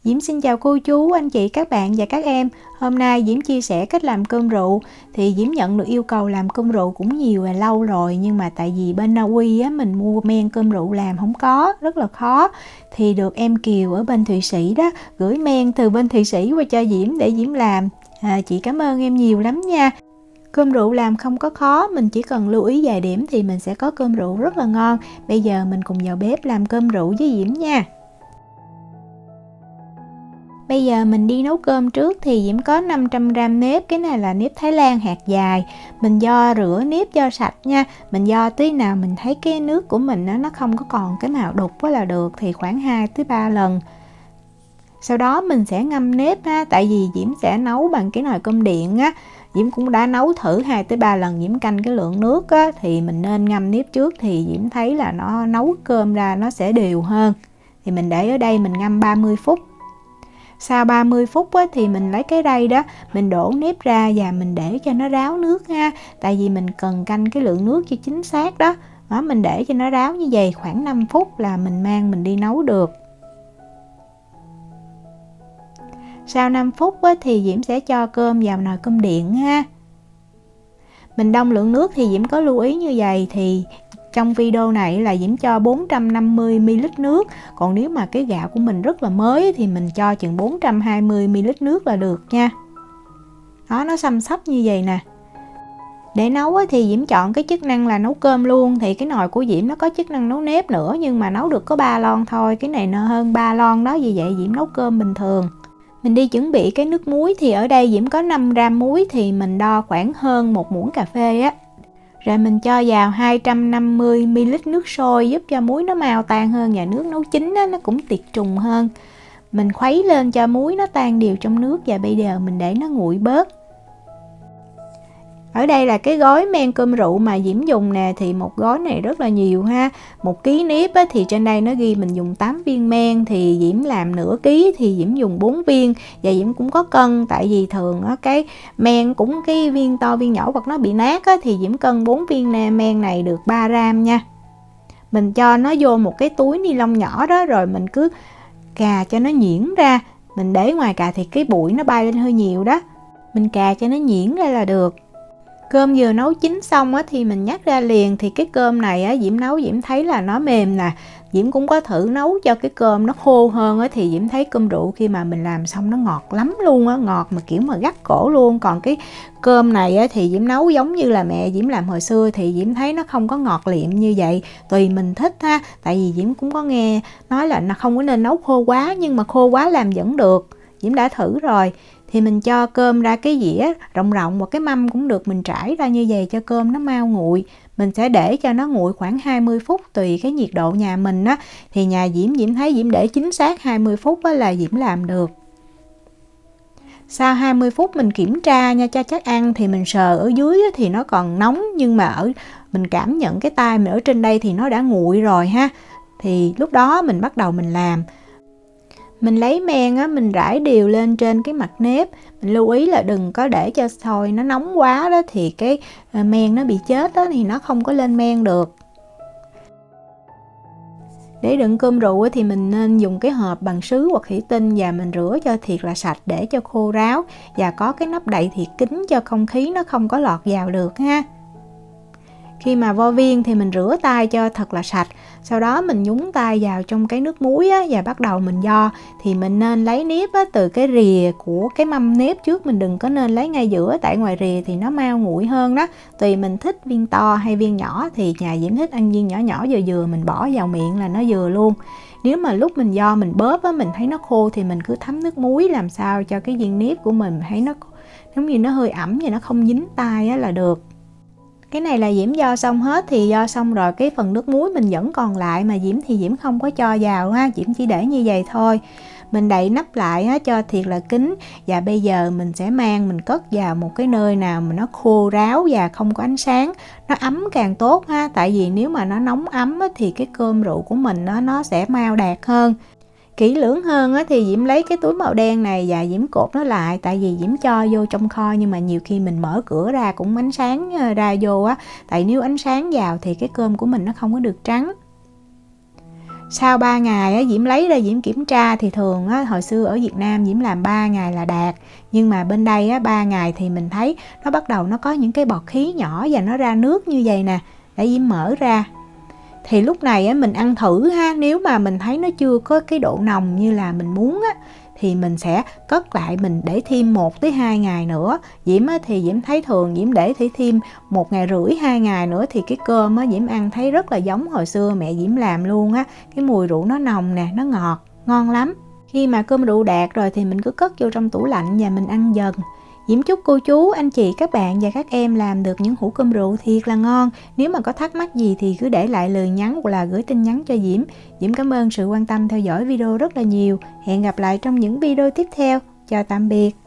Diễm xin chào cô chú, anh chị, các bạn và các em. Hôm nay Diễm chia sẻ cách làm cơm rượu. Thì Diễm nhận được yêu cầu làm cơm rượu cũng nhiều và lâu rồi, nhưng mà tại vì bên Na Uy á, mình mua men cơm rượu làm không có, rất là khó. Thì được em Kiều ở bên Thụy Sĩ đó gửi men từ bên Thụy Sĩ qua cho Diễm để Diễm làm. Chị cảm ơn em nhiều lắm nha. Cơm rượu làm không có khó, mình chỉ cần lưu ý vài điểm thì mình sẽ có cơm rượu rất là ngon. Bây giờ mình cùng vào bếp làm cơm rượu với Diễm nha. Bây giờ mình đi nấu cơm trước. Thì Diễm có 500g nếp. Cái này là nếp Thái Lan hạt dài. Mình rửa nếp cho sạch nha. Mình tí nào mình thấy cái nước của mình nó không có còn cái màu đục quá là được. Thì khoảng 2-3 lần. Sau đó mình sẽ ngâm nếp ha. Tại vì Diễm sẽ nấu bằng cái nồi cơm điện á. Diễm cũng đã nấu thử 2-3 lần. Diễm canh cái lượng nước á, thì mình nên ngâm nếp trước. Thì Diễm thấy là nó nấu cơm ra nó sẽ đều hơn. Thì mình để ở đây mình ngâm 30 phút. Sau 30 phút á, thì mình lấy cái rây đó, mình đổ nếp ra và mình để cho nó ráo nước ha. Tại vì mình cần canh cái lượng nước cho chính xác đó. Mình để cho nó ráo như vậy khoảng 5 phút là mình mang mình đi nấu được. Sau 5 phút á, thì Diễm sẽ cho cơm vào nồi cơm điện ha. Mình đong lượng nước thì Diễm có lưu ý như vậy. Thì trong video này là Diễm cho 450ml nước. Còn nếu mà cái gạo của mình rất là mới thì mình cho chừng 420ml nước là được nha. Đó, nó xăm xắp như vậy nè. Để nấu thì Diễm chọn cái chức năng là nấu cơm luôn. Thì cái nồi của Diễm nó có chức năng nấu nếp nữa, nhưng mà nấu được có 3 lon thôi. Cái này nó hơn 3 lon đó, vì vậy Diễm nấu cơm bình thường. Mình đi chuẩn bị cái nước muối. Thì ở đây Diễm có 5g muối. Thì mình đo khoảng hơn 1 muỗng cà phê á. Rồi mình cho vào 250ml nước sôi, giúp cho muối nó mau tan hơn. Và nước nấu chín đó, nó cũng tiệt trùng hơn. Mình khuấy lên cho muối nó tan đều trong nước. Và bây giờ mình để nó nguội bớt. Ở đây là cái gói men cơm rượu mà Diễm dùng nè. Thì một gói này rất là nhiều ha. 1 kg nếp á, thì trên đây nó ghi mình dùng 8 viên men. Thì Diễm làm nửa ký thì Diễm dùng 4 viên. Và Diễm cũng có cân. Tại vì thường á, cái men cũng cái viên to viên nhỏ hoặc nó bị nát á, thì Diễm cân 4 viên men này được 3g nha. Mình cho nó vô một cái túi ni lông nhỏ đó. Rồi mình cứ cà cho nó nhuyễn ra. Mình để ngoài cà thì cái bụi nó bay lên hơi nhiều đó. Mình cà cho nó nhuyễn ra là được. Cơm vừa nấu chín xong á, thì mình nhắc ra liền. Thì cái cơm này á, Diễm nấu Diễm thấy là nó mềm nè. Diễm cũng có thử nấu cho cái cơm nó khô hơn á, thì Diễm thấy cơm rượu khi mà mình làm xong nó ngọt lắm luôn á. Ngọt mà kiểu mà gắt cổ luôn. Còn cái cơm này á, thì Diễm nấu giống như là mẹ Diễm làm hồi xưa. Thì Diễm thấy nó không có ngọt liệm như vậy. Tùy mình thích ha. Tại vì Diễm cũng có nghe nói là nó không có nên nấu khô quá. Nhưng mà khô quá làm vẫn được. Diễm đã thử rồi. Thì mình cho cơm ra cái dĩa rộng rộng, một cái mâm cũng được, mình trải ra như vậy cho cơm nó mau nguội. Mình sẽ để cho nó nguội khoảng 20 phút tùy cái nhiệt độ nhà mình á. Thì nhà Diễm thấy Diễm để chính xác 20 phút á là Diễm làm được. Sau 20 phút mình kiểm tra nha cho chắc ăn. Thì mình sờ ở dưới thì nó còn nóng, nhưng mà mình cảm nhận cái tay mình ở trên đây thì nó đã nguội rồi ha. Thì lúc đó mình bắt đầu mình làm. Mình lấy men á, mình rải đều lên trên cái mặt nếp. Mình lưu ý là đừng có để cho sôi nó nóng quá đó. Thì cái men nó bị chết đó, thì nó không có lên men được. Để đựng cơm rượu thì mình nên dùng cái hộp bằng sứ hoặc thủy tinh. Và mình rửa cho thiệt là sạch để cho khô ráo. Và có cái nắp đậy thiệt kín cho không khí nó không có lọt vào được ha. Khi mà vo viên thì mình rửa tay cho thật là sạch. Sau đó mình nhúng tay vào trong cái nước muối á, và bắt đầu mình vo. Thì mình nên lấy nếp á, từ cái rìa của cái mâm nếp trước. Mình đừng có nên lấy ngay giữa. Tại ngoài rìa thì nó mau nguội hơn đó. Tùy mình thích viên to hay viên nhỏ. Thì nhà Diễm thích ăn viên nhỏ nhỏ vừa vừa. Mình bỏ vào miệng là nó vừa luôn. Nếu mà lúc mình vo mình bóp á, mình thấy nó khô thì mình cứ thấm nước muối. Làm sao cho cái viên nếp của mình thấy nó giống như nó hơi ẩm và nó không dính tay á là được. Cái này là Diễm vo xong hết. Thì vo xong rồi cái phần nước muối mình vẫn còn lại. Mà Diễm không có cho vào ha. Diễm chỉ để như vậy thôi. Mình đậy nắp lại á, cho thiệt là kín. Và bây giờ mình sẽ mình cất vào một cái nơi nào mà nó khô ráo và không có ánh sáng. Nó ấm càng tốt ha. Tại vì nếu mà nó nóng ấm á, thì cái cơm rượu của mình nó sẽ mau đạt hơn. Kỹ lưỡng hơn á, thì Diễm lấy cái túi màu đen này và Diễm cột nó lại. Tại vì Diễm cho vô trong kho, nhưng mà nhiều khi mình mở cửa ra cũng ánh sáng ra vô á. Tại nếu ánh sáng vào thì cái cơm của mình nó không có được trắng. Sau 3 ngày á, Diễm lấy ra Diễm kiểm tra thì thường á, hồi xưa ở Việt Nam Diễm làm 3 ngày là đạt. Nhưng mà bên đây á, 3 ngày thì mình thấy nó bắt đầu nó có những cái bọt khí nhỏ và nó ra nước như vậy nè. Để Diễm mở ra. Thì lúc này á, mình ăn thử ha, nếu mà mình thấy nó chưa có cái độ nồng như là mình muốn á, thì mình sẽ cất lại, mình để thêm 1 tới 2 ngày nữa. Diễm á, thì Diễm thấy thường Diễm để thêm 1 ngày rưỡi 2 ngày nữa thì cái cơm á, Diễm ăn thấy rất là giống hồi xưa mẹ Diễm làm luôn á. Cái mùi rượu nó nồng nè, nó ngọt, ngon lắm. Khi mà cơm rượu đạt rồi thì mình cứ cất vô trong tủ lạnh và mình ăn dần. Diễm chúc cô chú, anh chị, các bạn và các em làm được những hũ cơm rượu thiệt là ngon. Nếu mà có thắc mắc gì thì cứ để lại lời nhắn hoặc là gửi tin nhắn cho Diễm. Diễm cảm ơn sự quan tâm theo dõi video rất là nhiều. Hẹn gặp lại trong những video tiếp theo. Chào tạm biệt.